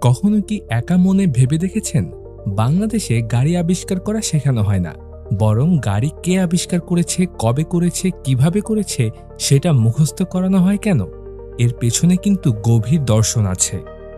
কখনো কি একা মনে ভেবে দেখেছেন, বাংলাদেশে গাড়ি আবিষ্কার করা শেখানো হয় না, বরং গাড়ি কে আবিষ্কার করেছে, কবে করেছে, কিভাবে করেছে সেটা মুখস্থ করানো হয় কেন? এর পেছনে কিন্তু গভীর দর্শন আছে।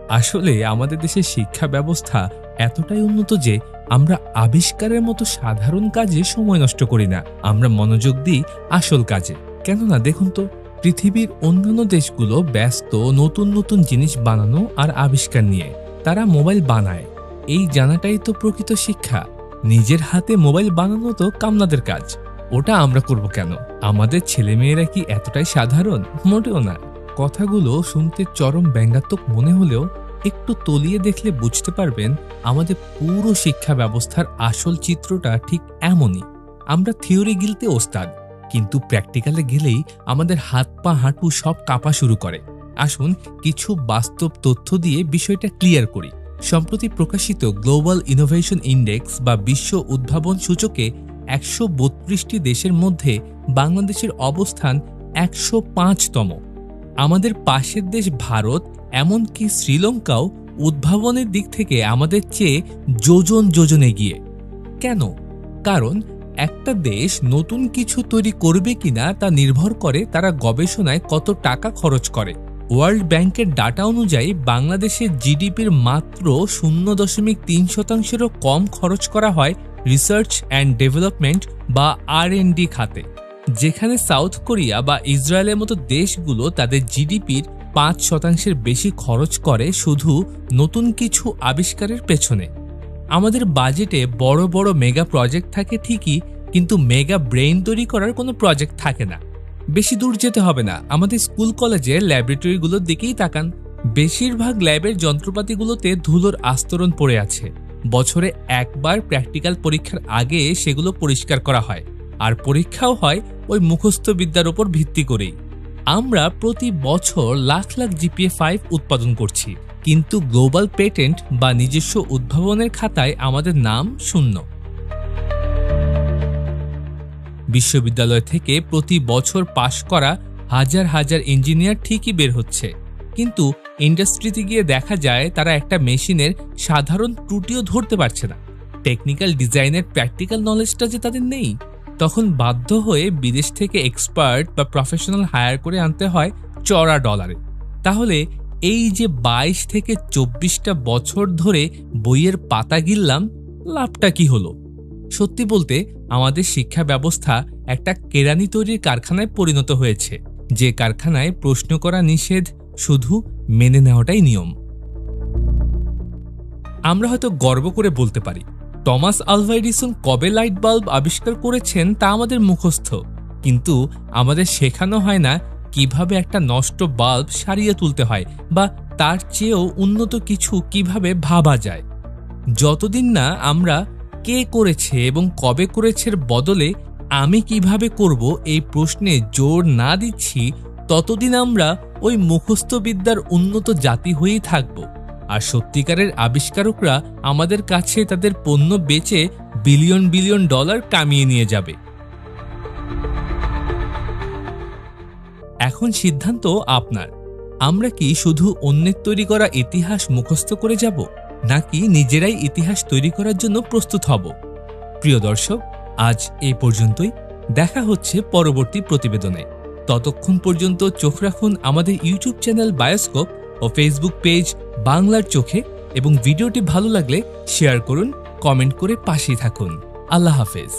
আসলে আমাদের দেশের শিক্ষা ব্যবস্থা এতটাই উন্নত যে আমরা আবিষ্কারের মতো সাধারণ কাজে সময় নষ্ট করি না, আমরা মনোযোগ দিই আসল কাজে। কেননা দেখুন তো, পৃথিবীর অন্যান্য দেশগুলো ব্যস্ত নতুন নতুন জিনিস বানানো আর আবিষ্কার নিয়ে। তারা মোবাইল বানায়, এই জানাটাই তো প্রকৃত শিক্ষা। নিজের হাতে মোবাইল বানানো তো কামনাদের কাজ, ওটা আমরা করব কেন? আমাদের ছেলেমেয়েরা কি এতটাই সাধারণ? মোটেও না। কথাগুলো শুনতে চরম ব্যঙ্গাত্মক মনে হলেও একটু তলিয়ে দেখলে বুঝতে পারবেন আমাদের পুরো শিক্ষা ব্যবস্থার আসল চিত্রটা ঠিক এমনই। আমরা থিওরি গিলতে ওস্তাদ, কিন্তু প্র্যাকটিক্যালে গেলেই আমাদের হাত পা হাঁটু সব কাঁপা শুরু করে। আসুন কিছু বাস্তব তথ্য দিয়ে বিষয়টা ক্লিয়ার করি। সম্প্রতি প্রকাশিত গ্লোবাল ইনোভেশন ইন্ডেক্স বা বিশ্ব উদ্ভাবন সূচকে ১৩২টি দেশের মধ্যে বাংলাদেশের অবস্থান ১০৫তম। আমাদের পাশের দেশ ভারত, এমনকি শ্রীলঙ্কাও উদ্ভাবনের দিক থেকে আমাদের চেয়ে যোজন যোজন এগিয়ে। কেন? কারণ একটা দেশ নতুন কিছু তৈরি করবে কিনা তা নির্ভর করে তারা গবেষণায় কত টাকা খরচ করে। ওয়ার্ল্ড ব্যাংকের ডাটা অনুযায়ী বাংলাদেশের জিডিপির মাত্র ০.৩%-এরও কম খরচ করা হয় রিসার্চ অ্যান্ড ডেভেলপমেন্ট বা R&D খাতে, যেখানে সাউথ কোরিয়া বা ইসরায়েলের মতো দেশগুলো তাদের জিডিপির ৫%-এর বেশি খরচ করে শুধু নতুন কিছু আবিষ্কারের পেছনে। আমাদের বাজেটে বড় বড় মেগা প্রজেক্ট থাকে ঠিকই, কিন্তু মেগা ব্রেইন তৈরি করার কোনো প্রজেক্ট থাকে না। বেশি দূর যেতে হবে না, আমাদের স্কুল কলেজের ল্যাবরেটরিগুলোর দিকেই তাকান। বেশিরভাগ ল্যাবের যন্ত্রপাতিগুলোতে ধুলোর আস্তরণ পড়ে আছে। বছরে একবার প্র্যাকটিক্যাল পরীক্ষার আগে সেগুলো পরিষ্কার করা হয়, আর পরীক্ষাও হয় ওই মুখস্থ বিদ্যার উপর ভিত্তি করেই। আমরা প্রতি বছর লাখ লাখ GPA-5 উৎপাদন করছি, কিন্তু গ্লোবাল পেটেন্ট বা নিজস্ব উদ্ভাবনের খাতায় আমাদের নাম শূন্য। বিশ্ববিদ্যালয় থেকে প্রতি বছর পাশ করা হাজার হাজার ইঞ্জিনিয়ার ঠিকই বের হচ্ছে, কিন্তু ইন্ডাস্ট্রিতে গিয়ে দেখা যায় তারা একটা মেশিনের সাধারণ ত্রুটিও ধরতে পারছে না। টেকনিক্যাল ডিজাইনের প্র্যাকটিক্যাল নলেজটা যে তাদের নেই। তখন বাধ্য হয়ে বিদেশ থেকে এক্সপার্ট বা প্রফেশনাল হায়ার করে আনতে হয় চড়া ডলারে। তাহলে এই যে ২২ থেকে ২৪টা বছর ধরে বইয়ের পাতা গিললাম, লাভটা কি হলো? সত্যি বলতে আমাদের শিক্ষা ব্যবস্থা একটা কেরানি তৈরির কারখানায় পরিণত হয়েছে, যে কারখানায় প্রশ্ন করা নিষেধ, শুধু মেনে নেওয়াটাই নিয়ম। আমরা হয়তো গর্ব করে বলতে পারি টমাস আলভা এডিসন কবে লাইট বাল্ব আবিষ্কার করেছেন তা আমাদের মুখস্থ, কিন্তু আমাদের শেখানো হয় না কিভাবে একটা নষ্ট বাল্ব সারিয়ে তুলতে হয়, বা তার চেয়েও উন্নত কিছু কিভাবে ভাবা যায়। যতদিন না আমরা কে করেছে এবং কবে করেছের বদলে আমি কিভাবে করব এই প্রশ্নে জোর না দিচ্ছি, ততদিন আমরা ওই মুখস্থ বিদ্যার উন্নত জাতি হয়েই থাকব। আর সত্যিকারের আবিষ্কারকরা আমাদের কাছে তাদের পণ্য বেচে বিলিয়ন বিলিয়ন ডলার কামিয়ে নিয়ে যাবে। এখন সিদ্ধান্ত আপনার। আমরা কি শুধু অন্যের তৈরি করা ইতিহাস মুখস্থ করে যাব, নাকি নিজেরাই ইতিহাস তৈরি করার জন্য প্রস্তুত হব? প্রিয় দর্শক, আজ এই পর্যন্তই। দেখা হচ্ছে পরবর্তী প্রতিবেদনে। ততক্ষণ পর্যন্ত চোখ রাখুন আমাদের ইউটিউব চ্যানেল বায়োস্কোপ ও ফেসবুক পেজ বাংলার চোখে, এবং ভিডিওটি ভালো লাগলে শেয়ার করুন, কমেন্ট করে পাশেই থাকুন। আল্লাহ হাফেজ।